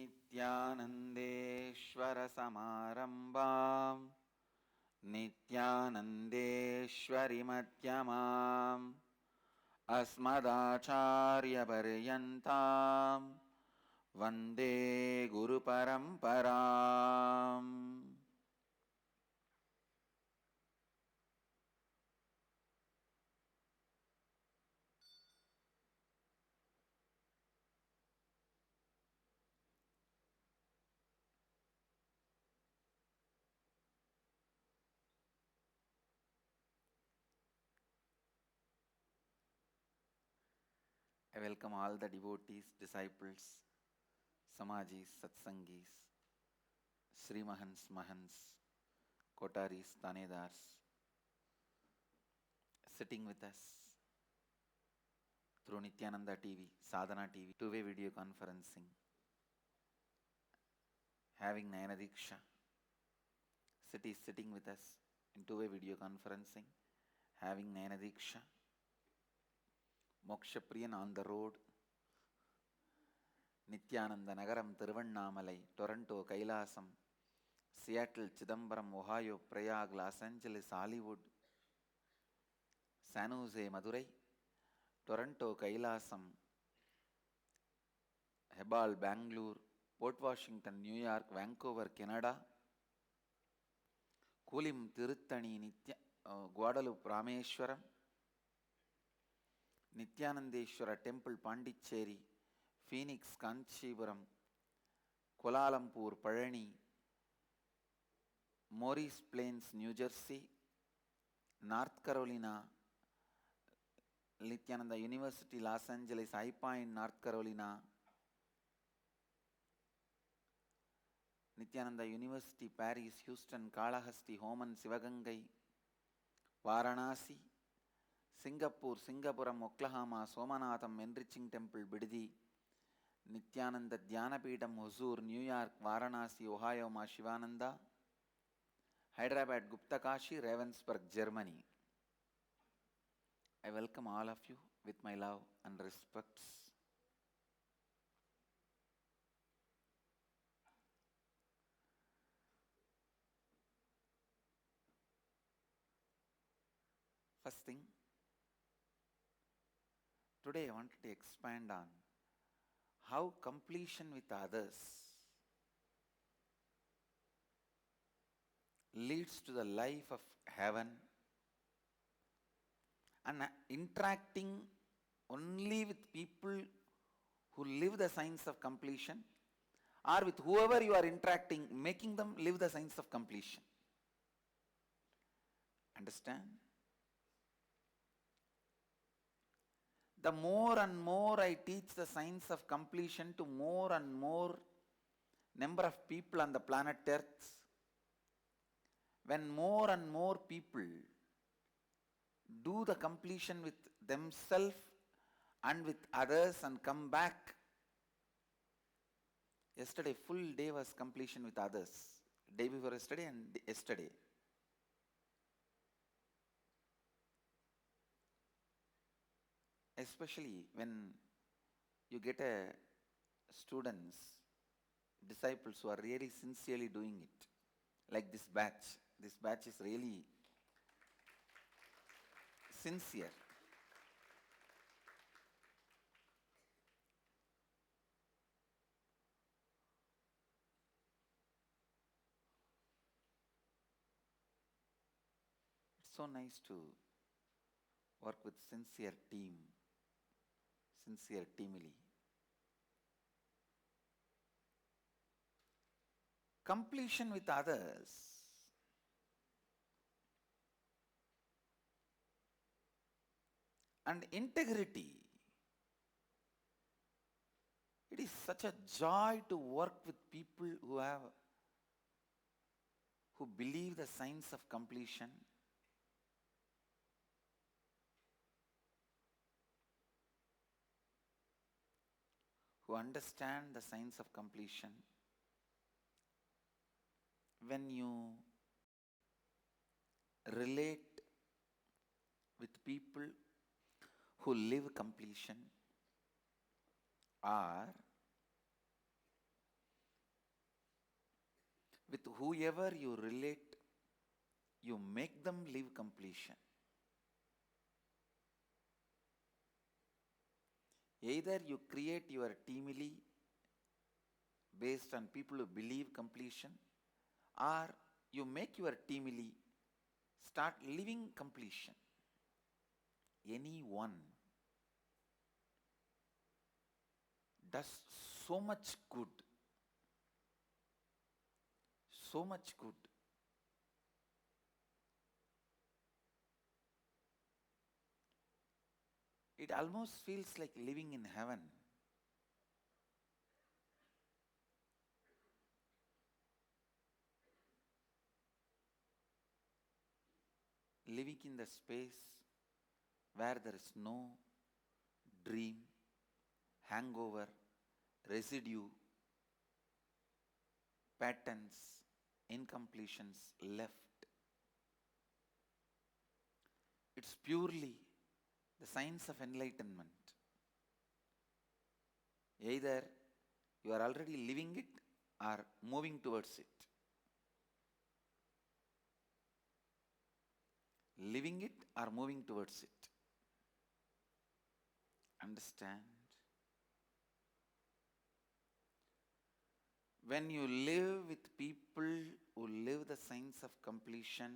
नित्यानन्देश्वरसमारम्भां नित्यानन्देश्वरिमध्यमाम् अस्मदाचार्यपर्यन्तां वन्दे गुरुपरम्पराम्. I welcome all the devotees, disciples, Samajis, Satsangis, Srimahans, Mahans, Kotaris, Tanedars, sitting with us through Nithyananda TV, Sadhana TV, two-way video conferencing, having Nayana Diksha. Sitting with us in two-way video conferencing, having Nayana Diksha. Moksha Priyan on the road, Nithyananda Nagaram, Tiruvannamalai, Toronto, Kailasam, Seattle, Chidambaram, Ohio, Prayag, Los Angeles, Hollywood, San Jose, Madurai, Toronto, Kailasam, Hebal, Bangalore, Port Washington, New York, Vancouver, Canada, Kulim, Tiruttani, Guadalupe, Rameshwaram, Nithyanandeshwara Temple, Pondicherry, Phoenix, Kanchipuram, Kuala Lumpur, Parani, Morris Plains, New Jersey, North Carolina, Nithyananda University, Los Angeles, High Point, North Carolina, Nithyananda University, Paris, Houston, Kalahasti, Homan, Sivagangai, Varanasi, Singapore, Singapuram, Oklahoma, Somanatham, Enriching Temple, Bididi, Nithyananda Dhyanapidam, Hosur, New York, Varanasi, Ohio, Ma Shivananda, Hyderabad, Guptakashi, Ravensburg, Germany. I welcome all of you with my love and respects. First thing, today I wanted to expand on how completion with others leads to the life of heaven, and interacting only with people who live the science of completion, or with whoever you are interacting, making them live the science of completion. Understand? The more and more I teach the science of completion to more and more number of people on the planet Earth, when more and more people do the completion with themselves and with others and come back. Yesterday, full day was completion with others. Day before yesterday and yesterday. Especially when you get students, disciples who are really sincerely doing it. Like this batch. This batch is really sincere. It's so nice to work with sincere team, sincere teamily. Completion with others and integrity. It is such a joy to work with people who believe the science of completion, who understand the science of completion. When you relate with people who live completion, or With whoever you relate, you make them live completion. Either you create your teamily based on people who believe completion, or you make your teamily start living completion. Any one does so much good. So much good. It almost feels like living in heaven. Living in the space where there is no dream, hangover, residue, patterns, incompletions left. It's purely the science of enlightenment. Either you are already living it or moving towards it. Living it or moving towards it. Understand? When you live with people who live the science of completion,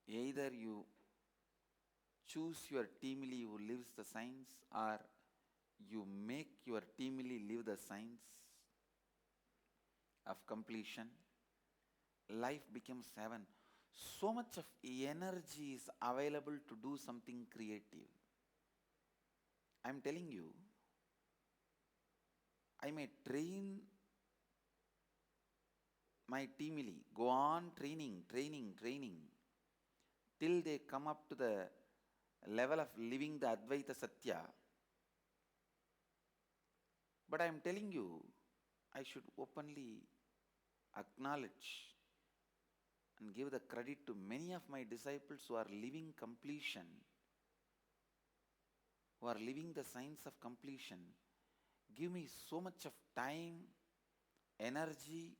either you choose your teamily who lives the science, or you make your teamily live the science of completion, life becomes heaven. So much of energy is available to do something creative. I am telling you, I may train my teamily, go on training, till they come up to the level of living the Advaita Satya. But I am telling you, I should openly acknowledge and give the credit to many of my disciples who are living completion, who are living the science of completion. Give me so much of time, energy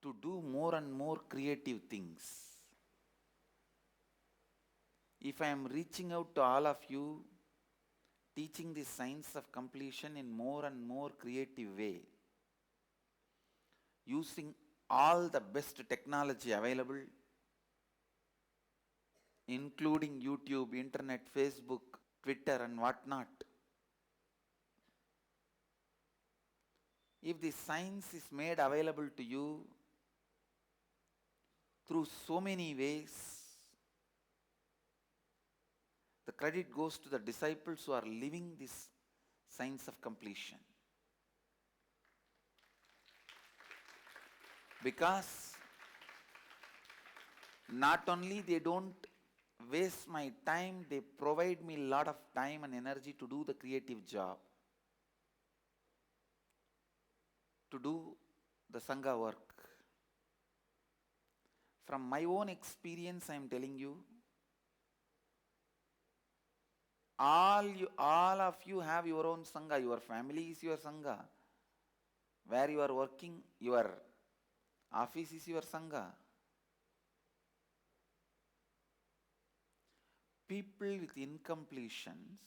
to do more and more creative things. If I am reaching out to all of you, teaching the science of completion in more and more creative way, using all the best technology available, including YouTube, internet, Facebook, Twitter and whatnot. If the science is made available to you through so many ways, the credit goes to the disciples who are living this science of completion. Because not only they don't waste my time, they provide me a lot of time and energy to do the creative job, to do the Sangha work. From my own experience, I am telling you, all of you have your own Sangha, your family is your Sangha. Where you are working, your office is your Sangha. People with incompletions,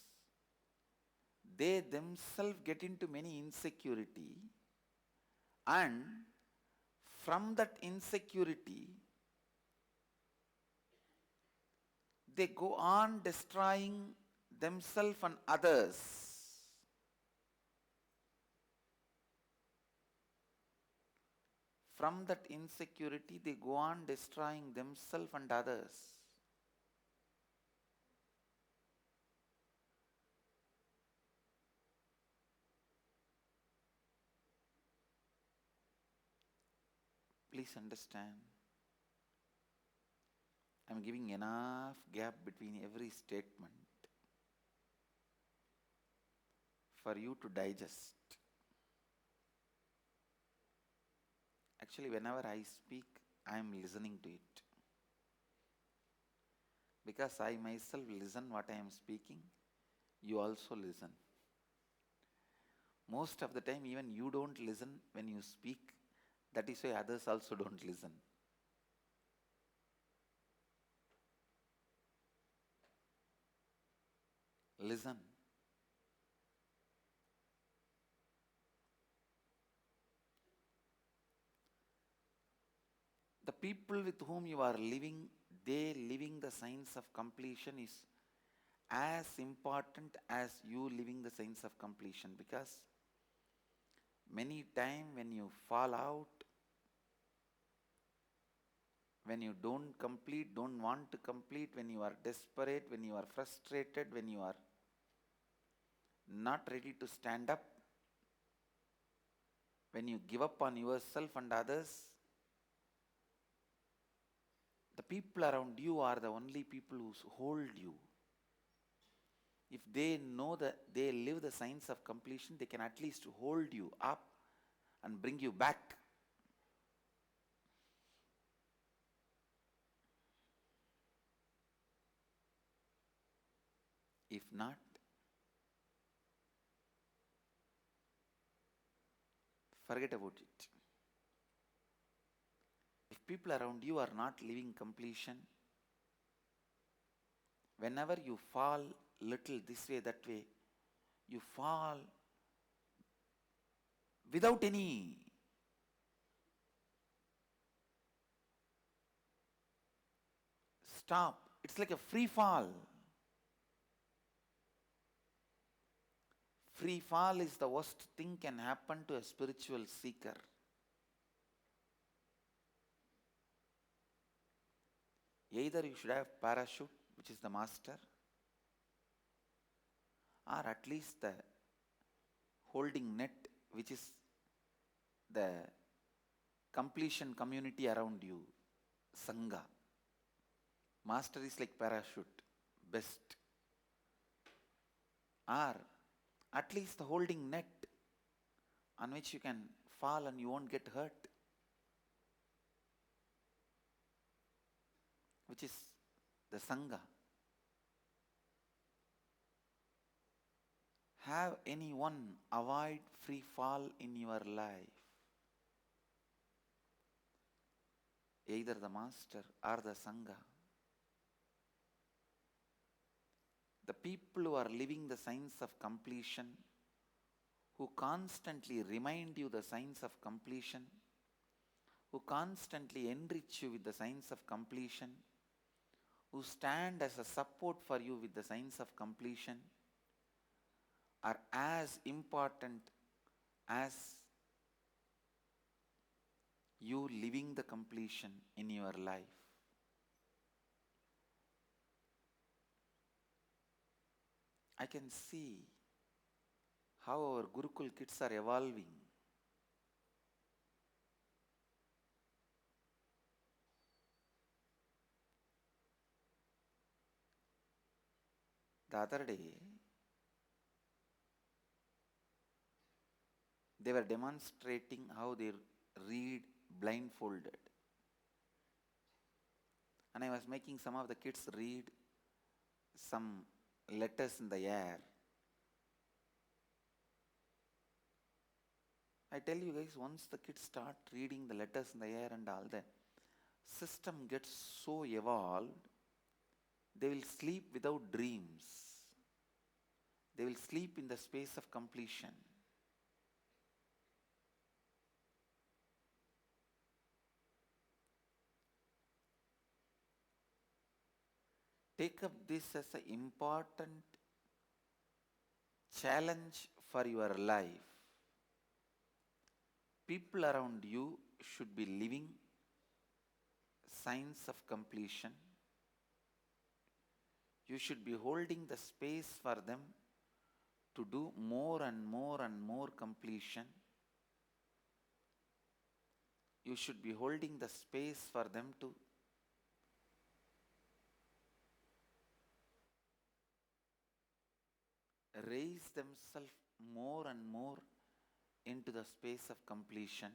they themselves get into many insecurity, and from that insecurity, they go on destroying themselves and others. From that insecurity, they go on destroying themselves and others. Please understand, I am giving enough gap between every statement for you to digest. Actually, whenever I speak, I am listening to it. Because I myself listen what I am speaking, you also listen. Most of the time even you don't listen when you speak. That is why others also don't listen. Listen. The people with whom you are living, they living the science of completion is as important as you living the science of completion, because many times when you fall out, when you don't complete, don't want to complete, when you are desperate, when you are frustrated, when you are not ready to stand up, when you give up on yourself and others, the people around you are the only people who hold you. If they know that they live the science of completion, they can at least hold you up and bring you back. If not, forget about it. If people around you are not living completion, whenever you fall little this way, that way, you fall without any stop. It's like a free fall. Free fall is the worst thing can happen to a spiritual seeker. Either you should have parachute, which is the master, or at least the holding net, which is the completion community around you, Sangha. Master is like parachute, best. Or at least the holding net on which you can fall and you won't get hurt, which is the Sangha. Have anyone avoid free fall in your life? Either the master or the Sangha. The people who are living the science of completion, who constantly remind you the science of completion, who constantly enrich you with the science of completion, who stand as a support for you with the science of completion, are as important as you living the completion in your life. I can see how our Gurukul kids are evolving. The other day, they were demonstrating how they read blindfolded. And I was making some of the kids read some letters in the air. I tell you guys, once the kids start reading the letters in the air and all, the system gets so evolved, they will sleep without dreams. They will sleep in the space of completion. Take up this as an important challenge for your life. People around you should be living science of completion. You should be holding the space for them to do more and more and more completion. You should be holding the space for them to raise themselves more and more into the space of completion.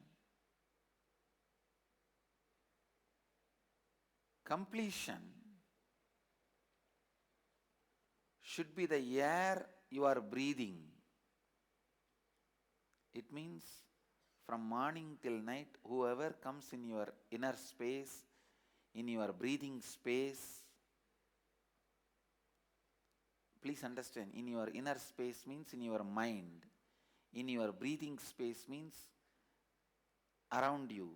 Completion should be the air you are breathing. It means from morning till night, whoever comes in your inner space, in your breathing space, please understand, in your inner space means in your mind, in your breathing space means around you.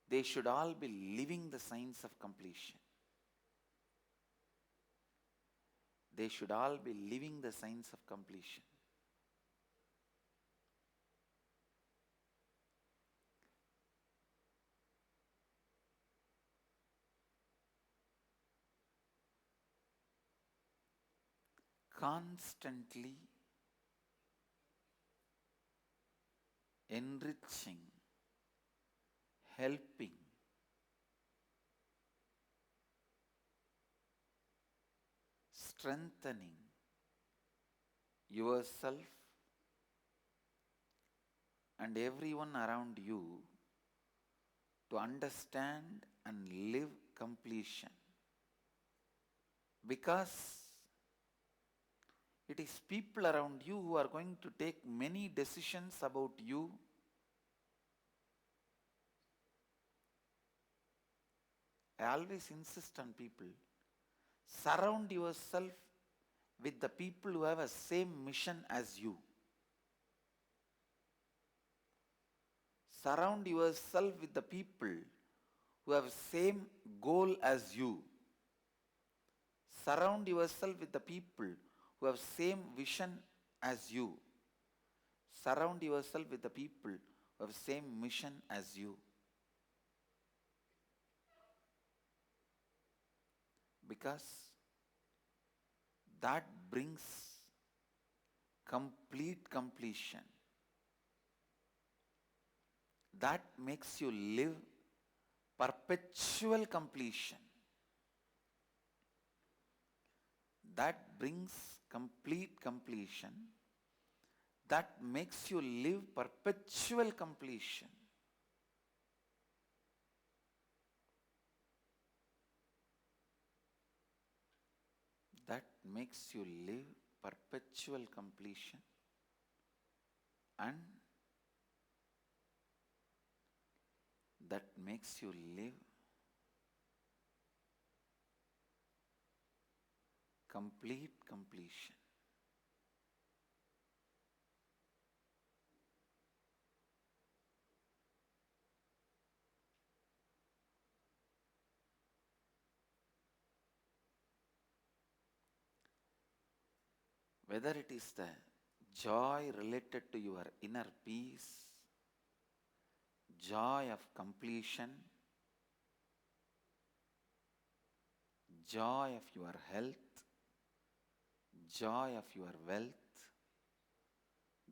They should all be living the signs of completion. They should all be living the signs of completion. Constantly enriching, helping, strengthening yourself and everyone around you to understand and live completion. Because it is people around you who are going to take many decisions about you. I always insist on people, surround yourself with the people who have a same mission as you. Surround yourself with the people who have same goal as you. Surround yourself with the people who have same vision as you. Surround yourself with the people who have same mission as you. Because that brings complete completion. That makes you live perpetual completion. That brings complete completion. That makes you live perpetual completion. That makes you live perpetual completion. And that makes you live complete completion. Whether it is the joy related to your inner peace, joy of completion, joy of your health, joy of your wealth,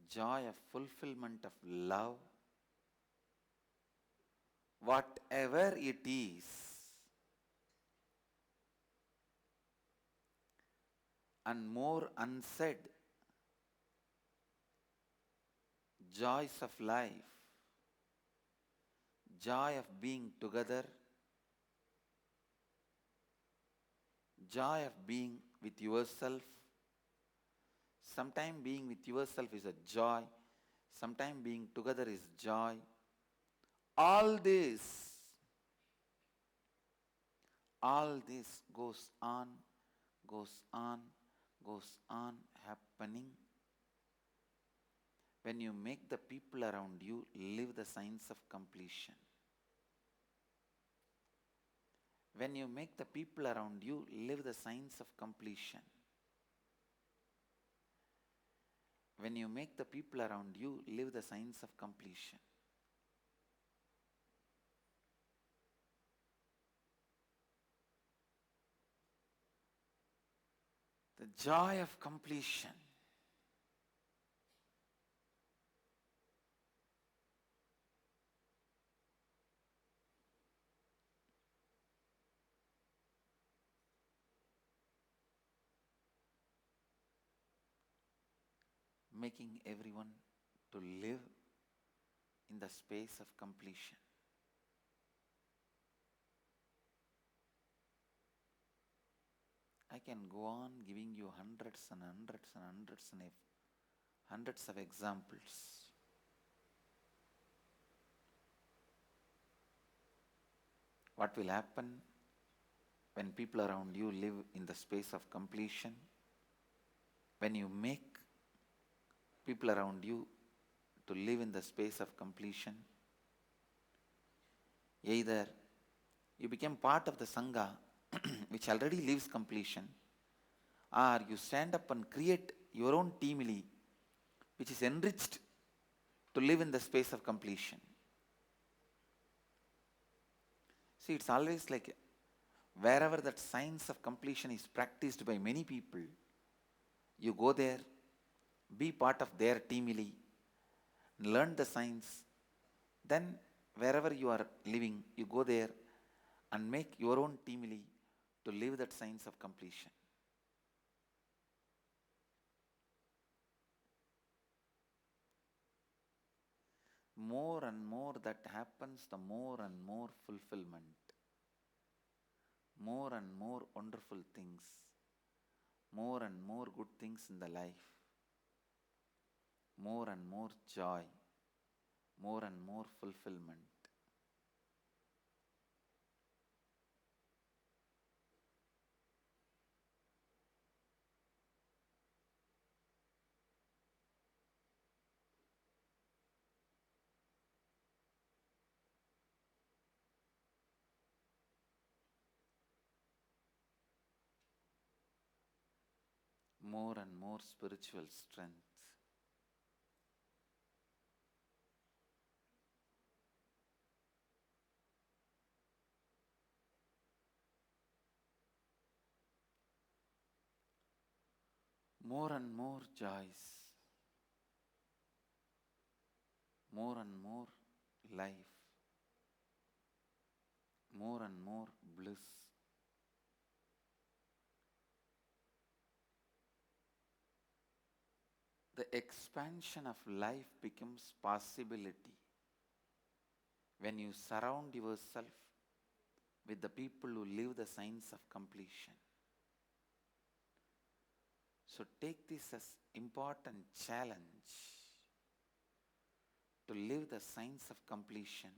joy of fulfillment of love, whatever it is, and more unsaid joys of life, joy of being together, joy of being with yourself. Sometimes being with yourself is a joy, sometimes being together is joy. All this goes on, goes on, goes on happening when you make the people around you live the signs of completion. When you make the people around you live the signs of completion. When you make the people around you live the signs of completion. The joy of completion. Making everyone to live in the space of completion. I can go on giving you hundreds and hundreds and hundreds and hundreds of examples. What will happen when people around you live in the space of completion? When you make people around you to live in the space of completion, either you become part of the Sangha which already lives completion, or you stand up and create your own teamily which is enriched to live in the space of completion. See, it's always like wherever that science of completion is practiced by many people, you go there, be part of their teamily, learn the science, then wherever you are living, you go there and make your own teamily to live that science of completion. More and more that happens, the more and more fulfillment, more and more wonderful things, more and more good things in the life, more and more joy, more and more fulfillment. More and more spiritual strength. More and more joys, more and more life, more and more bliss. The expansion of life becomes possibility when you surround yourself with the people who live the science of completion. So take this as important challenge to live the science of completion.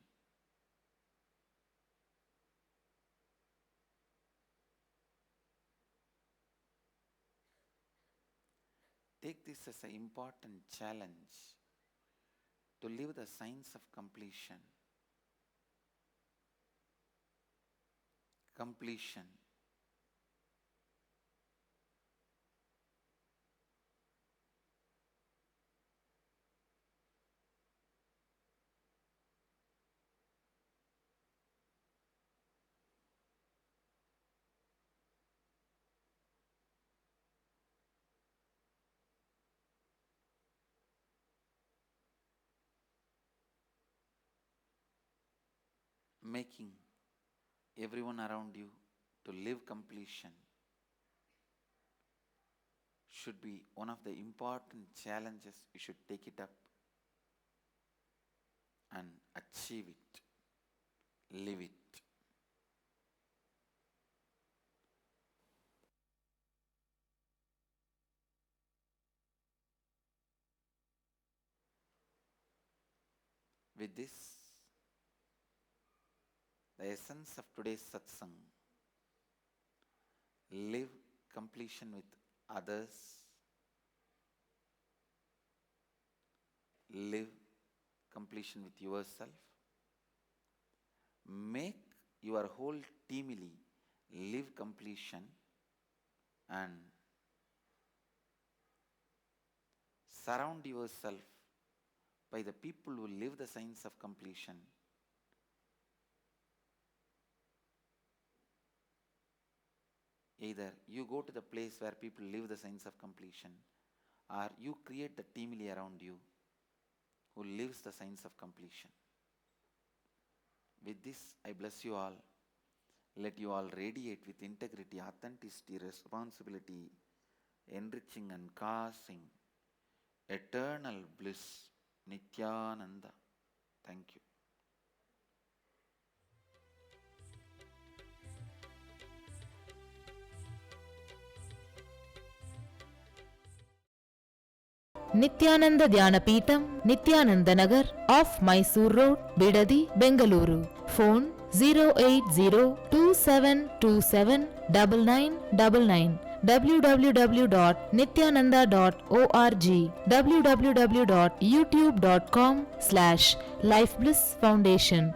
Take this as an important challenge to live the science of completion. Completion. Making everyone around you to live completion should be one of the important challenges. You should take it up and achieve it, live it. With this, the essence of today's satsang: live completion with others, live completion with yourself, make your whole teamily live completion, and surround yourself by the people who live the science of completion. Either you go to the place where people live the science of completion, or you create the teamily around you who lives the science of completion. With this, I bless you all. Let you all radiate with integrity, authenticity, responsibility, enriching and causing eternal bliss. Nithyananda. Thank you. Nithyananda Dhyanapitham, Nithyananda Nagar, off Mysore Road, Bidadi, Bengaluru. Phone 08027279999. www.nithyananda.org, www.youtube.com/Life Bliss Foundation.